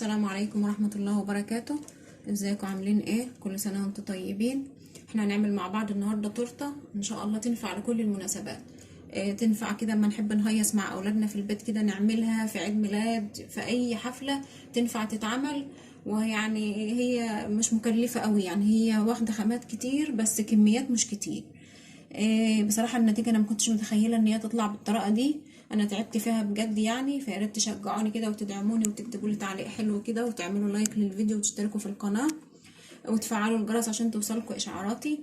السلام عليكم ورحمة الله وبركاته. ازيكم عاملين ايه؟ كل سنة وانتم طيبين. احنا هنعمل مع بعض النهاردة تورتة ان شاء الله تنفع لكل المناسبات. تنفع كده اما نحب نهيص مع اولادنا في البيت كده، نعملها في عيد ميلاد، في اي حفلة تنفع تتعمل. ويعني هي مش مكلفة قوي، يعني هي واخدة خامات كتير بس كميات مش كتير. بصراحة النتيجة انا مكنتش متخيلة ان هي تطلع بالطريقة دي. انا تعبت فيها بجد يعني، فياريت تشجعوني كده وتدعموني وتكتبوا لي تعليق حلو كده، وتعملوا لايك للفيديو وتشتركوا في القناة وتفعلوا الجرس عشان توصلكوا اشعاراتي.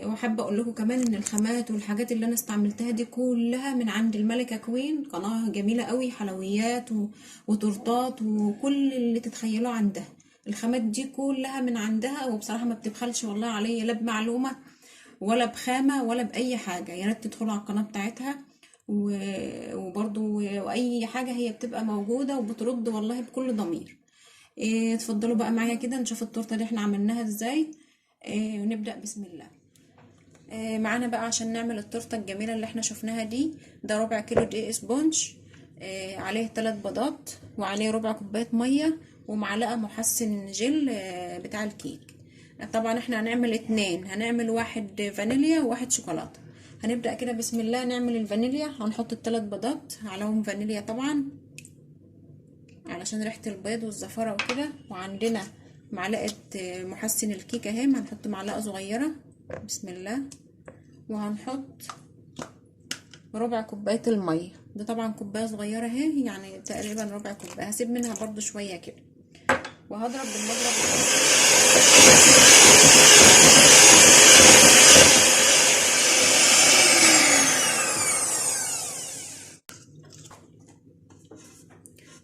وحابة اقول لكم كمان ان الخامات والحاجات اللي انا استعملتها دي كلها من عند الملكة كوين، قناة جميلة قوي، حلويات وتورتات وكل اللي تتخيلوا عندها. الخامات دي كلها من عندها، وبصراحة ما بتبخلش والله عليا، لا بمعلومة ولا بخامة ولا بأي حاجة. يا ريت تدخلوا على القناة بتاعتها وبرضو وأي حاجة هي بتبقى موجودة وبترد والله بكل ضمير. اتفضلوا بقى معايا كده نشوف التورتة اللي احنا عملناها ازاي. ونبدأ بسم الله. معانا بقى عشان نعمل التورتة الجميلة اللي احنا شفناها دي، ده ربع كيلو دقيق سبونج، عليه 3 بيضات، وعليه ربع كوباية مية، ومعلقة محسن جل بتاع الكيك. طبعا احنا هنعمل 2، هنعمل واحد فانيليا وواحد شوكولاتة. هنبدأ كده بسم الله نعمل الفانيليا. هنحط ال3 بيضات عليهم فانيليا طبعا علشان ريحة البيض والزفارة وكده، وعندنا معلقة محسن الكيك اهي، هنحط معلقة صغيرة بسم الله، وهنحط ربع كوباية المية. ده طبعا كوباية صغيرة اهي، يعني تقريبا ربع كوباية، هسيب منها برضو شوية كده، وهضرب بالمضرب.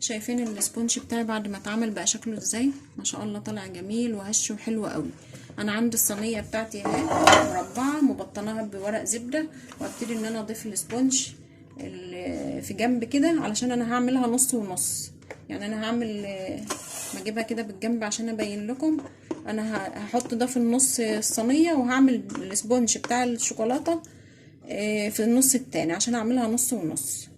شايفين السبونج بتاعي بعد ما اتعمل بقى شكله ازاي؟ ما شاء الله طالع جميل وهش وحلو قوي. انا عندي الصينيه بتاعتي اهي مربعه مبطناها بورق زبده، وابتدي ان انا اضيف السبونج في جنب كده علشان انا هعملها نص ونص. يعني انا هعمل بجيبها كده بالجنب عشان ابين لكم. انا هحط ده في النص الصينيه، وهعمل السبونج بتاع الشوكولاته في النص التاني عشان اعملها نص ونص.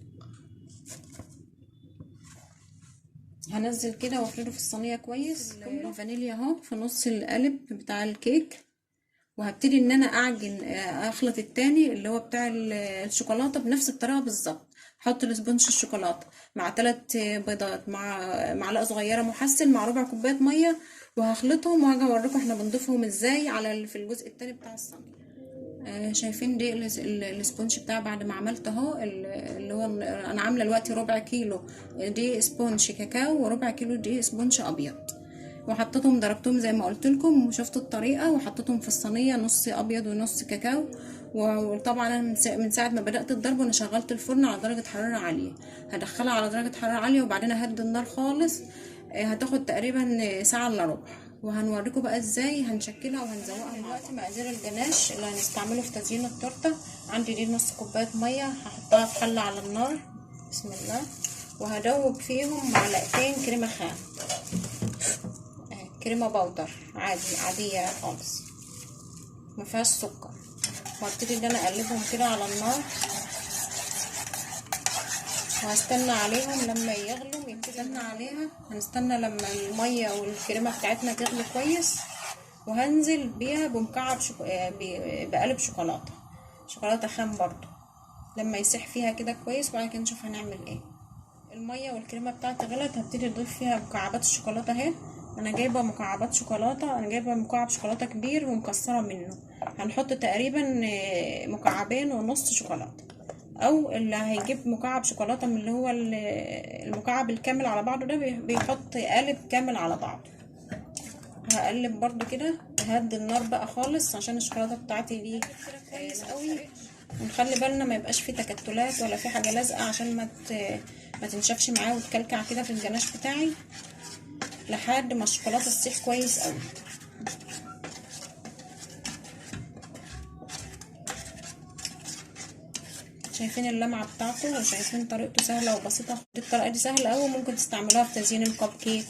هنزل كده وافرده في الصينيه كويس. الفانيليا اهو في نص القالب بتاع الكيك، وهبتدي ان انا اعجن اخلط التاني اللي هو بتاع الشوكولاته بنفس الطريقه بالظبط. احط الاسبونج الشوكولاته مع 3 بيضات مع معلقه صغيره محسن مع ربع كوبايه ميه، وهخلطهم وهاجي اوريكم احنا بنضيفهم ازاي على في الجزء التاني بتاع الصينيه. شايفين دي السبونج بتاع بعد ما عملت اهو، اللي هو انا عامله دلوقتي ربع كيلو دي سبونج كاكاو وربع كيلو دي سبونج ابيض، وحطيتهم ضربتهم زي ما قلت لكم وشفتوا الطريقه، وحطيتهم في الصينيه نص ابيض ونص كاكاو. وطبعا انا من ساعه ما بدات الضرب وانا شغلت الفرن على درجه حراره عاليه. هدخلها على درجه حراره عاليه وبعدين اهدي النار خالص. هتاخد تقريبا ساعه الا ربع، وهنوريكم بقى ازاي هنشكلها وهنزوقها. دلوقتي مقادير الجناش اللي هنستعمله في تزيين التورته. عندي دي نص كوبايه ميه هحطها في حله على النار بسم الله، وهدوب فيهم معلقتين كريمه خام، كريمه بودر عاديه خالص ما فيهاش سكر، وهبتدي ان انا اقلبهم كده على النار، وهستنى عليهم لما يغلوا. يبتدي عليها هنستنى لما الميه والكريمه بتاعتنا تغلي كويس، وهنزل بيها بمكعب بقلب شوكولاته خام برضو لما يسيح فيها كده كويس، وبعد كده نشوف هنعمل ايه. الميه والكريمه بتاعتي غلت، هبتدي اضيف فيها مكعبات الشوكولاته اهي. انا جايبه مكعبات شوكولاته، انا جايبه مكعب شوكولاته كبير ومكسره منه. هنحط تقريبا 1.5 مكعب شوكولاته، او اللي هيجيب مكعب شوكولاته من اللي هو المكعب الكامل على بعضه ده بيحط قالب كامل على بعضه. هقلب برضو كده، ههدي النار بقى خالص عشان الشوكولاته بتاعتي دي كويس قوي، ونخلي بالنا ما يبقاش في تكتلات ولا في حاجه لازقه عشان ما تنشفش معايا وتكلكع كده في الجناش بتاعي لحد ما الشوكولاته تسيح كويس قوي. شايفين اللمعه بتاعته وشايفين طريقته سهله وبسيطه. الطريقه دي سهله قوي، ممكن تستعملوها في تزيين الكب كيك،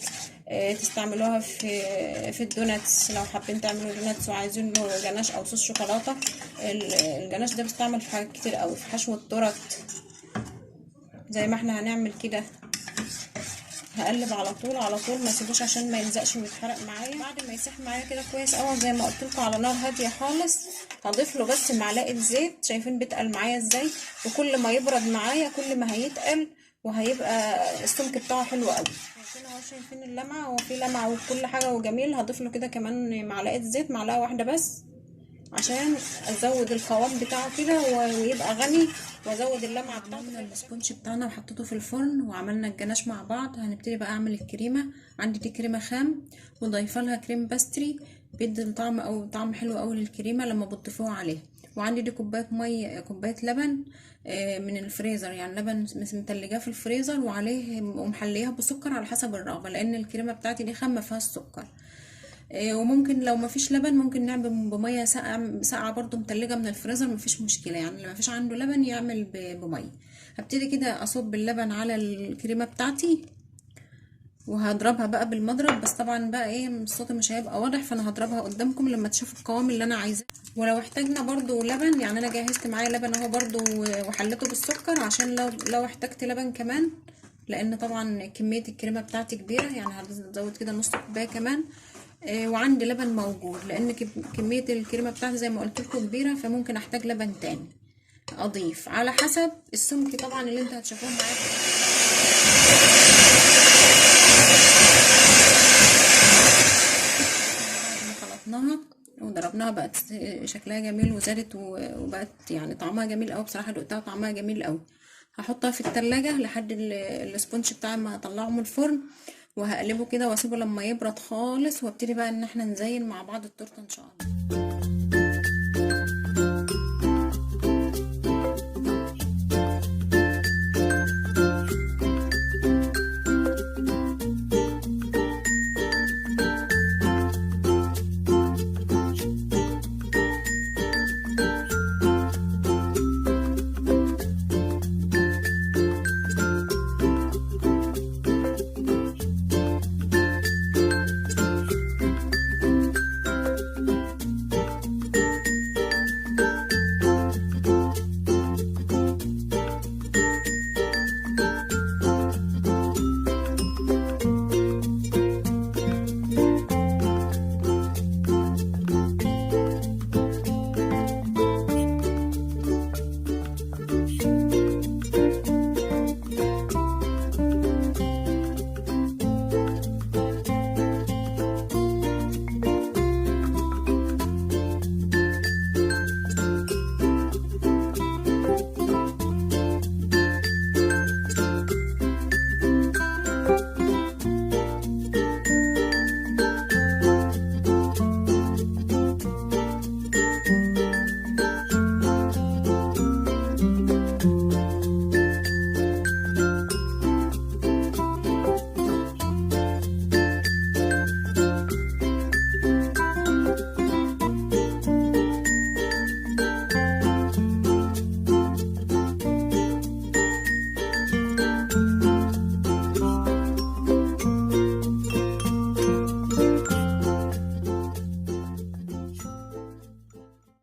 تستعملوها في الدوناتس لو حابين تعملوا دوناتس وعايزين له جناش او صوص شوكولاته. الجناش ده بيستعمل في حاجات كتير قوي، في حشو التورت زي ما احنا هنعمل كده. هقلب على طول على طول، ما اسيبوش عشان ما يلزقش ويتحرق معايا. بعد ما يسيح معايا كده كويس قوي زي ما قلت لكم على نار هاديه خالص، هضيف له بس معلقه زيت. شايفين بيتقل معايا ازاي؟ وكل ما يبرد معايا كل ما هيتقل وهيبقى السمك بتاعه حلو قوي. شايفين اهو، شايفين اللمعه؟ هو في لمعه وكل حاجه وجميل. هضيف له كده كمان معلقه زيت، معلقه واحده بس، عشان ازود القوام بتاعه كده ويبقى غني، وازود اللمعه بتاعته. عملنا السبونج بتاعنا وحطيته في الفرن وعملنا الجناش مع بعض. هنبتدي بقى اعمل الكريمه. عندي دي كريمه خام وضايفه لها كريم باستري، بيدي طعم او طعم حلو قوي للكريمه لما بتضيفوها عليها. وعندي دي كوبايه ميه، كوبايه لبن من الفريزر، يعني لبن متلجاه في الفريزر وعليه ومحليها بسكر على حسب الرغبه، لان الكريمه بتاعتي دي خام ما فيهاش سكر. وممكن لو ما فيش لبن ممكن نعمل بميه ساقعه برضو متلجه من الفريزر، ما فيش مشكله. يعني اللي ما فيش عنده لبن يعمل بميه. هبتدي كده اصب اللبن على الكريمه بتاعتي وهضربها بقى بالمضرب، بس طبعا بقى ايه الصوت مش هيبقى واضح، فانا هضربها قدامكم لما تشوفوا القوام اللي انا عايزاه. ولو احتاجنا برضو لبن، يعني انا جهزت معايا لبن اهو برضو وحليته بالسكر عشان لو احتجت لبن كمان، لان طبعا كميه الكريمه بتاعتي كبيره، يعني هزود كده نص كوبايه كمان. وعندي لبن موجود، لان كميه الكريمه بتاعتي زي ما قلت لكم كبيره، فممكن احتاج لبن تاني اضيف على حسب السمك طبعا اللي انت هتشوفوه معاك. خلطناها وضربناها بقت شكلها جميل وزادت وبقت يعني طعمها جميل قوي بصراحه. دقتها طعمها جميل قوي. هحطها في التلاجة لحد السبونج بتاعي ما اطلعه من الفرن، وهقلبه كده واسيبه لما يبرد خالص، وابتدي بقى ان احنا نزين مع بعض التورته ان شاء الله.